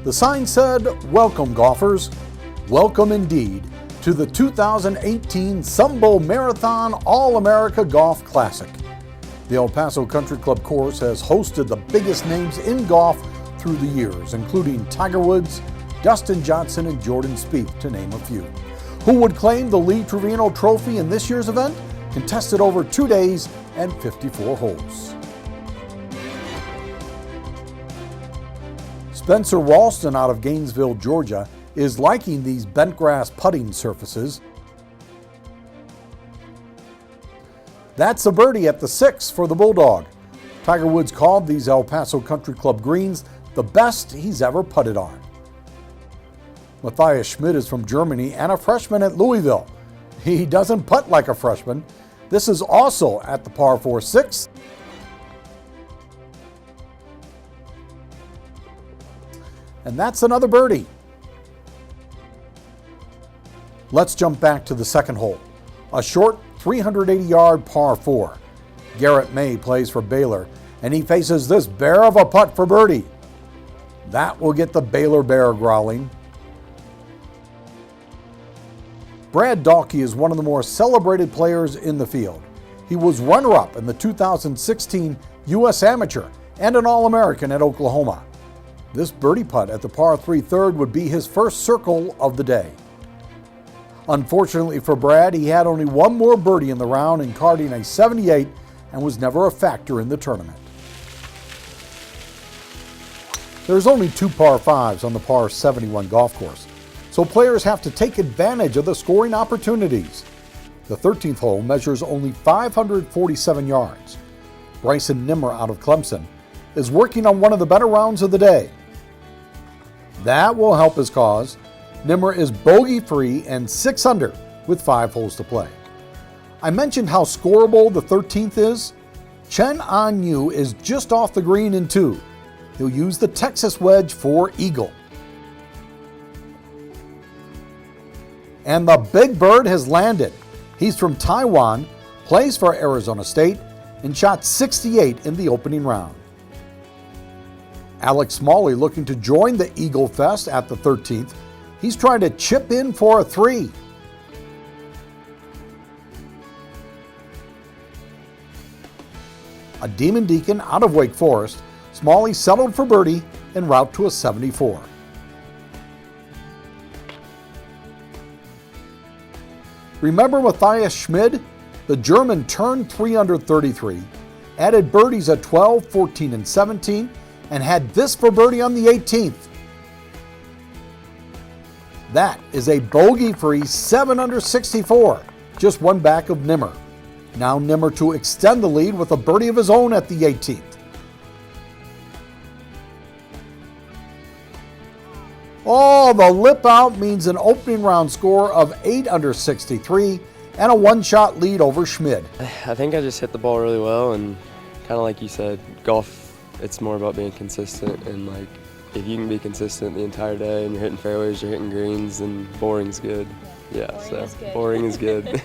The sign said, "Welcome golfers, welcome indeed to the 2018 Sun Bowl Marathon All-America Golf Classic." The El Paso Country Club course has hosted the biggest names in golf through the years, including Tiger Woods, Dustin Johnson, and Jordan Spieth, to name a few. Who would claim the Lee Trevino Trophy in this year's event? Contested over 2 days and 54 holes. Spencer Ralston out of Gainesville, Georgia, is liking these bent grass putting surfaces. That's a birdie at the 6 for the Bulldog. Tiger Woods called these El Paso Country Club greens the best he's ever putted on. Matthias Schmid is from Germany and a freshman at Louisville. He doesn't putt like a freshman. This is also at the par 4 6. And that's another birdie. Let's jump back to the second hole. A short 380-yard par 4. Garrett May plays for Baylor, and he faces this bear of a putt for birdie. That will get the Baylor Bear growling. Brad Dahlke is one of the more celebrated players in the field. He was runner-up in the 2016 U.S. Amateur and an All-American at Oklahoma. This birdie putt at the par 3 third would be his first circle of the day. Unfortunately for Brad, he had only one more birdie in the round in carding a 78 and was never a factor in the tournament. There's only 2 par 5s on the par 71 golf course, so players have to take advantage of the scoring opportunities. The 13th hole measures only 547 yards. Bryson Nimmer out of Clemson is working on one of the better rounds of the day. That will help his cause. Nimmer is bogey-free and 6 under with 5 holes to play. I mentioned how scoreable the 13th is. Chen An Yu is just off the green in 2. He'll use the Texas wedge for eagle. And the big bird has landed. He's from Taiwan, plays for Arizona State, and shot 68 in the opening round. Alex Smalley looking to join the Eagle Fest at the 13th. He's trying to chip in for a 3. A Demon Deacon out of Wake Forest, Smalley settled for birdie en route to a 74. Remember Matthias Schmid? The German turned 3 under 33, added birdies at 12, 14, and 17, and had this for birdie on the 18th. That is a bogey-free 7 under 64, just one back of Nimmer. Now Nimmer to extend the lead with a birdie of his own at the 18th. Oh, the lip out means an opening round score of 8 under 63 and a one-shot lead over Schmid. I think I just hit the ball really well, and kind of like you said, golf, it's more about being consistent, and like if you can be consistent the entire day and you're hitting fairways, you're hitting greens, then boring's good. Yeah, boring is good.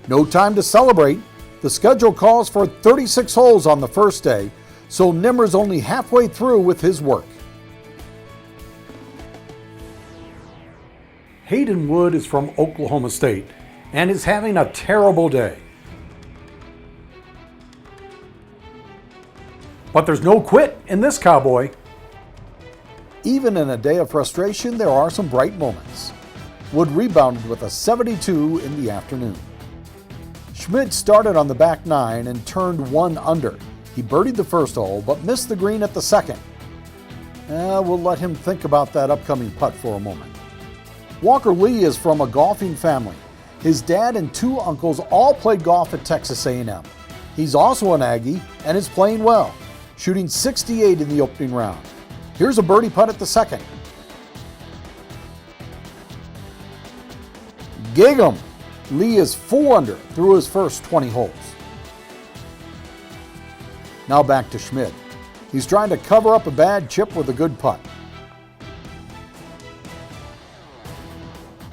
No time to celebrate. The schedule calls for 36 holes on the first day, so Nimmer's only halfway through with his work. Hayden Wood is from Oklahoma State and is having a terrible day. But there's no quit in this cowboy. Even in a day of frustration, there are some bright moments. Wood rebounded with a 72 in the afternoon. Schmid started on the back 9 and turned 1 under. He birdied the first hole, but missed the green at the second. We'll let him think about that upcoming putt for a moment. Walker Lee is from a golfing family. His dad and 2 uncles all played golf at Texas A&M. He's also an Aggie and is playing well, shooting 68 in the opening round. Here's a birdie putt at the second. Gig 'em! Lee is 4 under through his first 20 holes. Now back to Schmid. He's trying to cover up a bad chip with a good putt.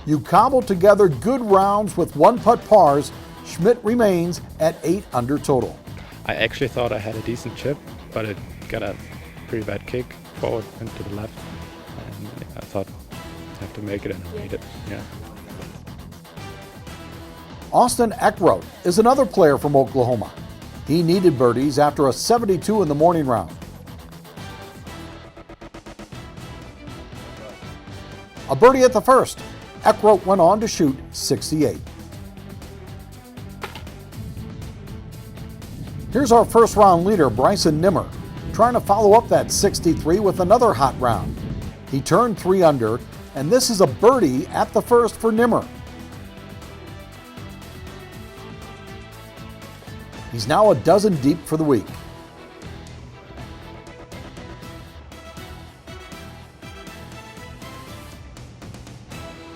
You cobble together good rounds with 1-putt pars. Schmid remains at 8 under total. I actually thought I had a decent chip, but it got a pretty bad kick forward and to the left. and I thought I have to make it, and I made it. Yeah. Austin Eckroat is another player from Oklahoma. He needed birdies after a 72 in the morning round. A birdie at the first. Eckroat went on to shoot 68. Here's our first round leader, Bryson Nimmer, trying to follow up that 63 with another hot round. He turned 3 under, and this is a birdie at the first for Nimmer. He's now a dozen deep for the week.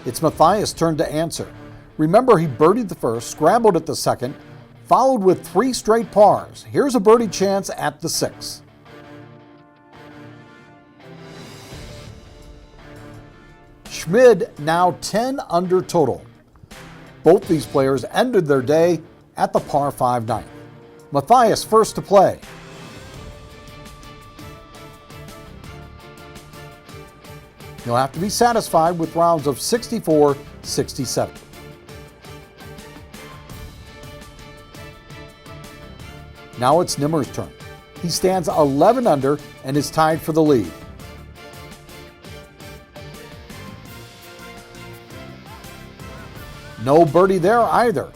It's Matthias' turn to answer. Remember, he birdied the first, scrambled at the second, followed with 3 straight pars. Here's a birdie chance at the 6th. Schmid now 10 under total. Both these players ended their day at the par 5 ninth. Matthias first to play. He'll have to be satisfied with rounds of 64, 67. Now it's Nimmer's turn. He stands 11 under and is tied for the lead. No birdie there either.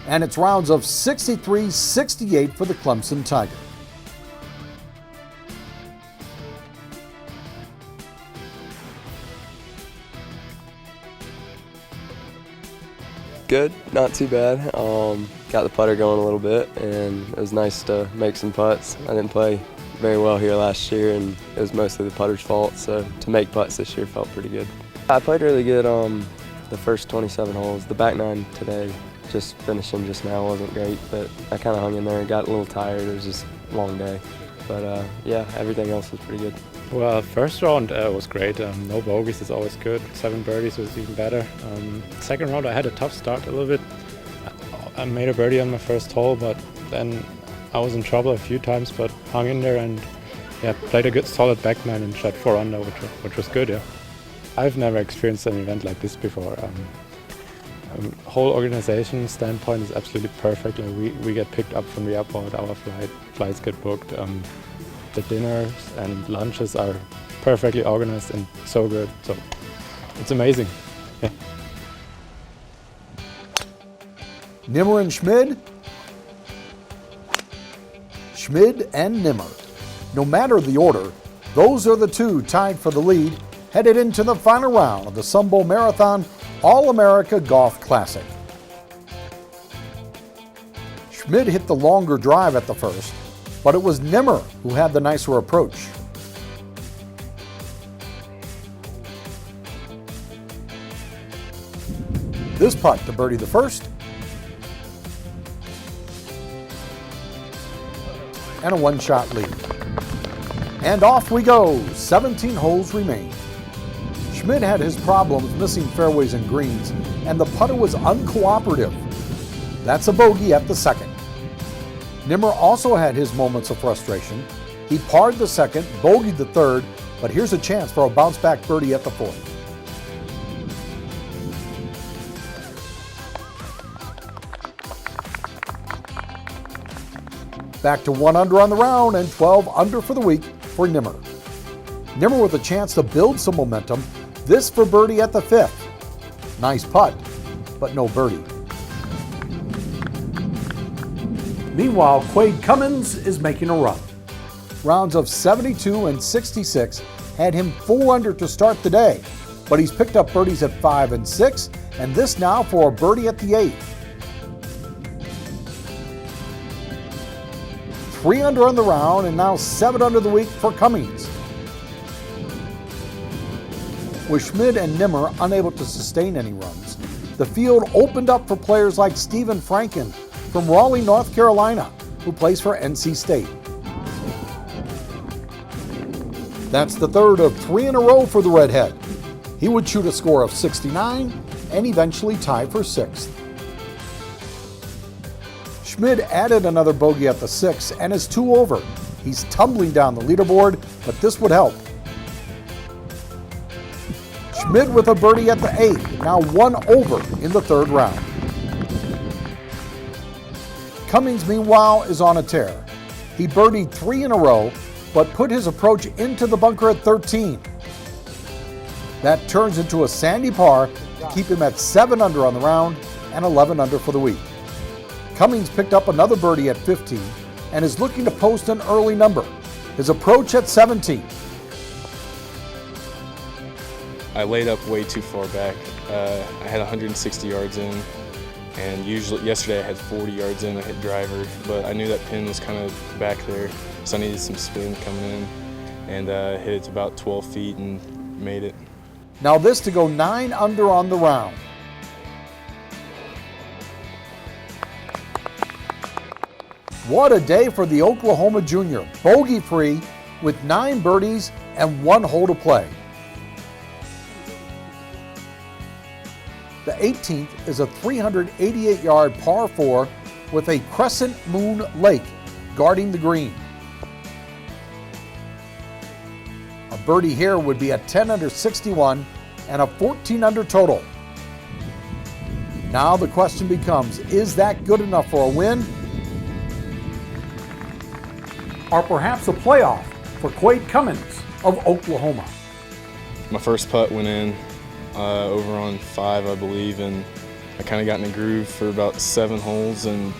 And it's rounds of 63, 68 for the Clemson Tiger. Good, not too bad. Got the putter going a little bit, and it was nice to make some putts. I didn't play very well here last year, and it was mostly the putter's fault, so to make putts this year felt pretty good. I played really good the first 27 holes. The back 9 today, just finishing just now wasn't great, but I kind of hung in there and got a little tired. It was just a long day. But yeah, everything else was pretty good. Well, first round was great. No bogeys is always good. 7 birdies was even better. Second round I had a tough start a little bit. I made a birdie on my first hole, but then I was in trouble a few times, but hung in there and yeah, played a good solid back 9 and shot 4 under, which was good. Yeah, I've never experienced an event like this before. Whole organization standpoint is absolutely perfect. Like we get picked up from the airport, our flights get booked. The dinners and lunches are perfectly organized and so good. So it's amazing. Yeah. Nimmer and Schmid. Schmid and Nimmer. No matter the order, those are the two tied for the lead, headed into the final round of the Sun Bowl Marathon All-America Golf Classic. Schmid hit the longer drive at the first, but it was Nimmer who had the nicer approach. This putt to birdie the first, and a 1-shot lead. And off we go, 17 holes remain. Schmid had his problems missing fairways and greens, and the putter was uncooperative. That's a bogey at the second. Nimmer also had his moments of frustration. He parred the second, bogeyed the third, but here's a chance for a bounce-back birdie at the fourth. Back to 1 under on the round and 12 under for the week for Nimmer. Nimmer with a chance to build some momentum. This for birdie at the fifth. Nice putt, but no birdie. Meanwhile, Quade Cummins is making a run. Rounds of 72 and 66 had him 4 under to start the day, but he's picked up birdies at 5 and 6, and this now for a birdie at the 8th. 3 under on the round and now 7 under the week for Cummins. With Schmid and Nimmer unable to sustain any runs, the field opened up for players like Stephen Franken from Raleigh, North Carolina, who plays for NC State. That's the third of 3 in a row for the Redhead. He would shoot a score of 69 and eventually tie for 6th. Schmid added another bogey at the 6th and is 2 over. He's tumbling down the leaderboard, but this would help. Schmid with a birdie at the 8th, now 1 over in the 3rd round. Cummings, meanwhile, is on a tear. He birdied 3 in a row, but put his approach into the bunker at 13. That turns into a sandy par to keep him at 7 under on the round and 11 under for the week. Cummings picked up another birdie at 15 and is looking to post an early number. His approach at 17. I laid up way too far back. I had 160 yards in, and yesterday I had 40 yards in. I hit driver, but I knew that pin was kind of back there, so I needed some spin coming in, and hit it to about 12 feet and made it. Now this to go 9 under on the round. What a day for the Oklahoma junior, bogey-free with 9 birdies and 1 hole to play. The 18th is a 388-yard par 4 with a crescent moon lake guarding the green. A birdie here would be a 10 under 61 and a 14 under total. Now the question becomes, is that good enough for a win? Or perhaps a playoff for Quade Cummings of Oklahoma? My first putt went in over on 5, I believe, and I kind of got in a groove for about 7 holes, and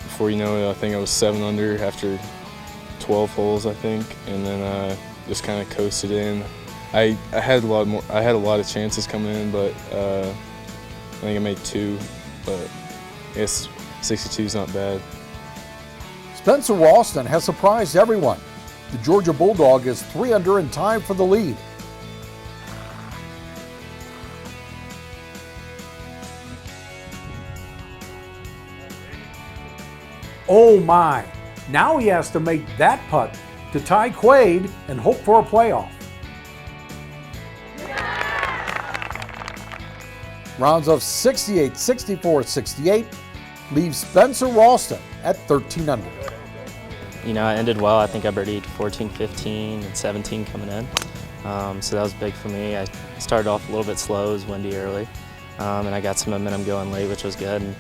before you know it, I think I was 7 under after 12 holes, I think, and then just kind of coasted in. I had a lot of chances coming in, but I think I made 2, but I guess 62 is not bad. Spencer Ralston has surprised everyone. The Georgia Bulldog is 3 under and tied for the lead. Oh my, now he has to make that putt to tie Quade and hope for a playoff. Rounds of 68, 64, 68 leaves Spencer Ralston at 13 under. You know, I ended well. I think I birdied 14, 15, and 17 coming in. So that was big for me. I started off a little bit slow, it was windy early, and I got some momentum going late, which was good, and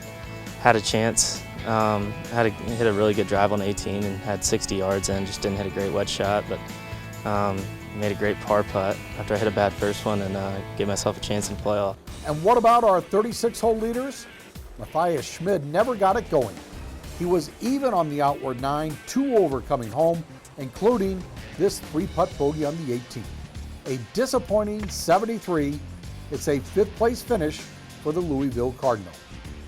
had a chance. Hit a really good drive on 18 and had 60 yards in, just didn't hit a great wedge shot, but made a great par putt after I hit a bad first one and gave myself a chance in playoff. And what about our 36-hole leaders? Matthias Schmid never got it going. He was even on the outward 9, 2 over coming home, including this 3-putt bogey on the 18th. A disappointing 73. It's a 5th place finish for the Louisville Cardinal.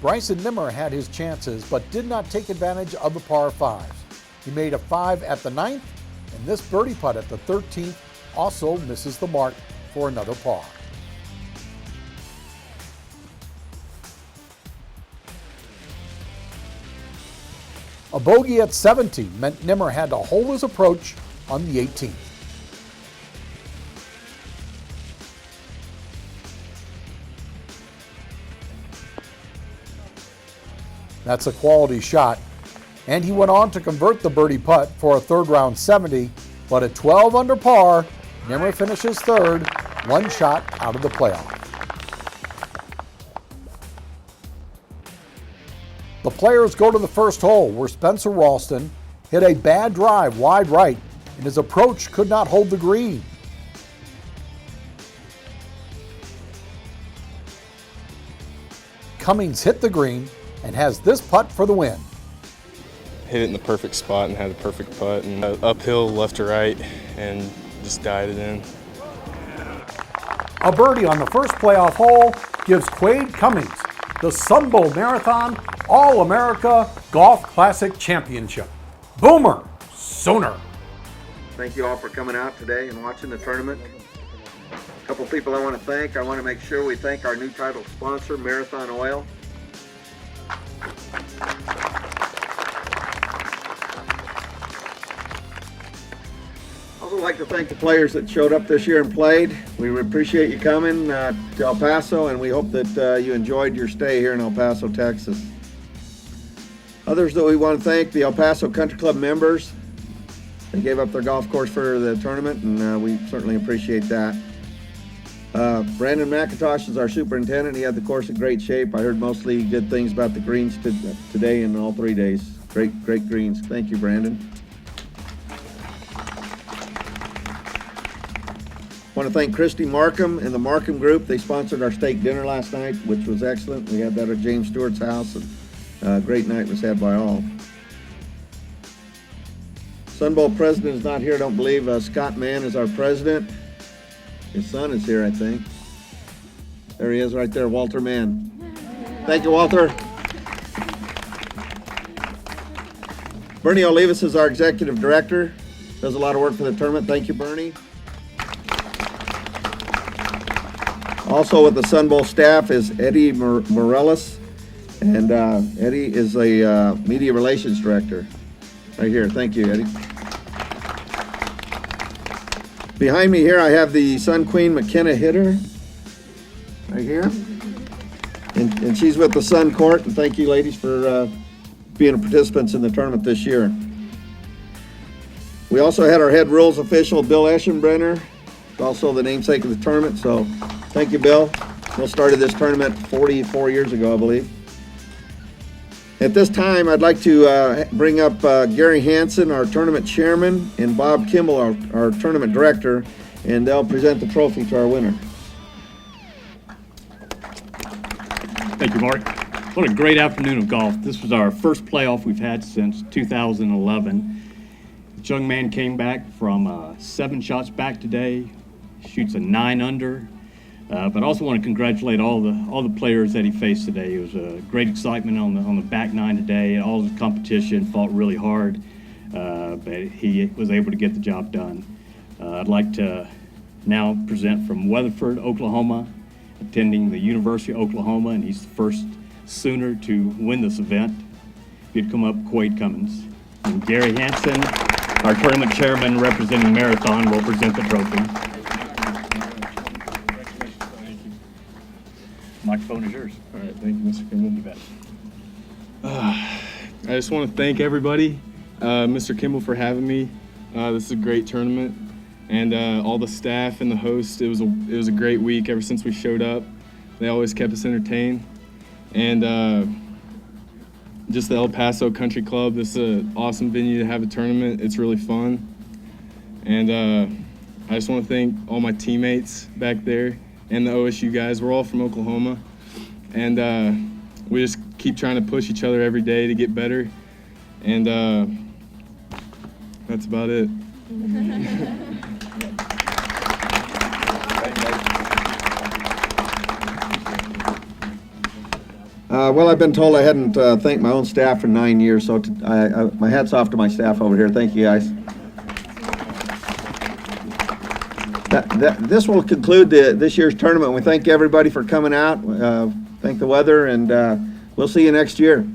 Bryson Nimmer had his chances, but did not take advantage of the par 5s. He made a 5 at the 9th, and this birdie putt at the 13th also misses the mark for another par. A bogey at 17 meant Nimmer had to hold his approach on the 18th. That's a quality shot, and he went on to convert the birdie putt for a 3rd round 70, but at 12 under par, Nimmer finishes 3rd, 1 shot out of the playoff. The players go to the first hole, where Spencer Ralston hit a bad drive wide right, and his approach could not hold the green. Cummings hit the green and has this putt for the win. Hit it in the perfect spot and had a perfect putt, and uphill left to right, and just died it in. A birdie on the first playoff hole gives Quade Cummings the Sun Bowl Marathon All-America Golf Classic Championship. Boomer Sooner. Thank you all for coming out today and watching the tournament. A couple people I want to thank. I want to make sure we thank our new title sponsor, Marathon Oil. I'd also like to thank the players that showed up this year and played. We appreciate you coming to El Paso, and we hope that you enjoyed your stay here in El Paso, Texas. Others that we want to thank, the El Paso Country Club members. They gave up their golf course for the tournament, and we certainly appreciate that. Brandon McIntosh is our superintendent. He had the course in great shape. I heard mostly good things about the greens today and all 3 days. Great greens. Thank you, Brandon. I want to thank Christy Markham and the Markham Group. They sponsored our steak dinner last night, which was excellent. We had that at James Stewart's house, and a great night was had by all. Sun Bowl president is not here, I don't believe. Scott Mann is our president. His son is here, I think. There he is right there, Walter Mann. Thank you, Walter. Bernie Olivas is our executive director. Does a lot of work for the tournament. Thank you, Bernie. Also with the Sun Bowl staff is Eddie Morellis. And Eddie is a media relations director. Right here. Thank you, Eddie. Behind me here, I have the Sun Queen McKenna hitter. Right here. And she's with the Sun Court. And thank you, ladies, for being participants in the tournament this year. We also had our head rules official, Bill Eschenbrenner, also the namesake of the tournament. So thank you, Bill. Bill started this tournament 44 years ago, I believe. At this time, I'd like to bring up Gary Hansen, our tournament chairman, and Bob Kimball, our tournament director, and they'll present the trophy to our winner. Thank you, Mark. What a great afternoon of golf. This was our first playoff we've had since 2011. This young man came back from 7 shots back today, shoots a 9 under. But I also want to congratulate all the players that he faced today. It was a great excitement on the back 9 today. All the competition fought really hard, but he was able to get the job done. I'd like to now present from Weatherford, Oklahoma, attending the University of Oklahoma, and he's the first Sooner to win this event. If you'd come up, Quade Cummins. And Gary Hansen, our tournament chairman representing Marathon, will present the trophy. Microphone is yours. All right, thank you, Mr. Kimball. You bet. I just want to thank everybody, Mr. Kimball, for having me. This is a great tournament, and all the staff and the host. It was a great week ever since we showed up. They always kept us entertained, and just the El Paso Country Club. This is an awesome venue to have a tournament. It's really fun, and I just want to thank all my teammates back there and the OSU guys. We're all from Oklahoma, and we just keep trying to push each other every day to get better, and that's about it. Well, I've been told I hadn't thanked my own staff for 9 years, so my hat's off to my staff over here. Thank you, guys. This will conclude this year's tournament. We thank everybody for coming out. Thank the weather, and we'll see you next year.